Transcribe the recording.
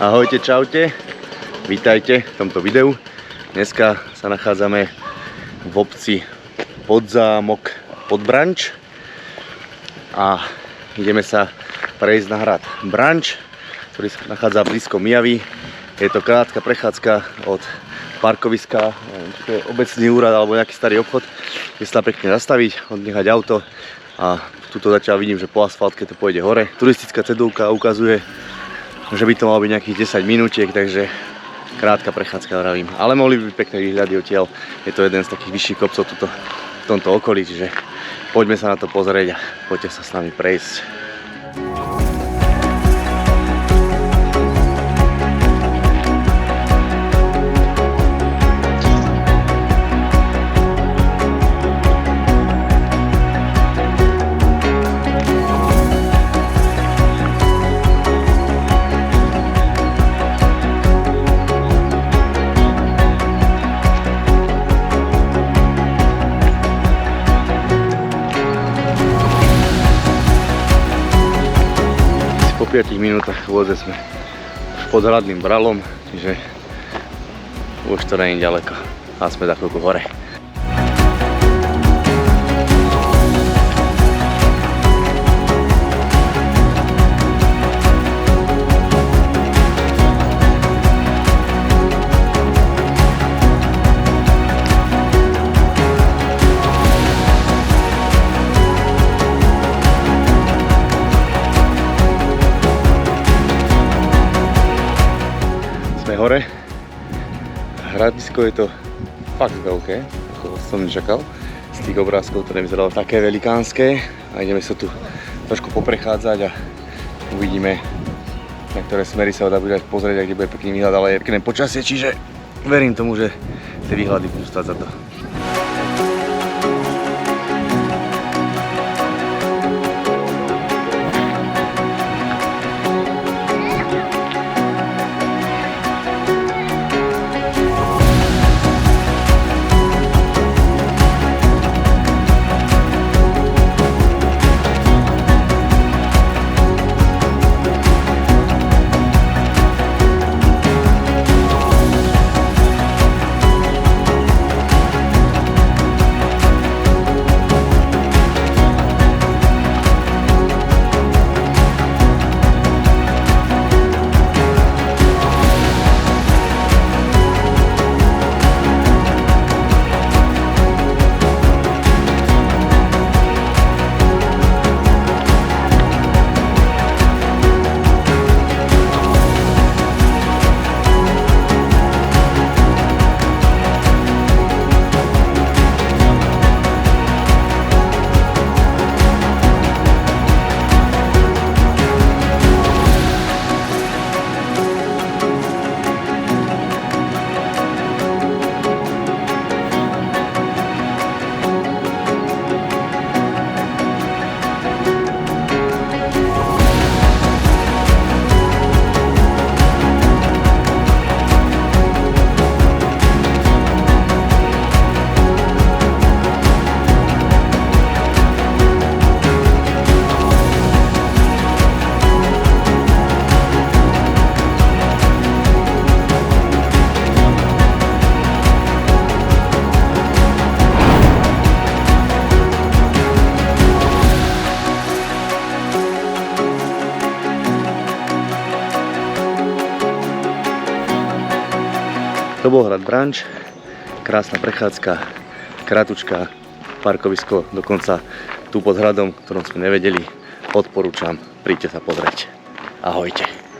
Ahojte, čaute, vítajte v tomto videu. Dneska sa nachádzame v obci Podzámok pod Branč a ideme sa prejsť na hrad Branč, ktorý sa nachádza blízko Mijavy. Je to krátka prechádzka od parkoviska, či to je obecný úrad alebo nejaký starý obchod, kde sa pekne zastaviť, odnechať auto a tuto zatiaľ vidím, že po asfaltke to pôjde hore. Turistická cedulka ukazuje, že by to malo byť nejakých 10 minútiek, takže krátka prechádzka, vravím. Ale mohli by byť pekné výhľady odtiaľ. Je to jeden z takých vyšších kopcov tuto, v tomto okolí, čiže poďme sa na to pozrieť a poďte sa s nami prejsť. Po 5 minútach vôdze sme už pod hradným bralom, čiže už to nie je ďaleko a sme za chvíľku hore. Hore. Hradisko je to fakt veľké, ako som nečakal. Z tých obrázkov to nevyzeralo také velikánske a ideme sa tu trošku poprechádzať a uvidíme, na ktoré smery sa dá bude pozrieť a kde bude pekný výhľad, ale je pekné počasie, čiže verím tomu, že tie výhľady budú stáť za to. To bol hrad Branč, krásna prechádzka, krátučká, parkovisko dokonca tu pod hradom, ktorom sme nevedeli. Odporúčam, príďte sa pozrieť. Ahojte.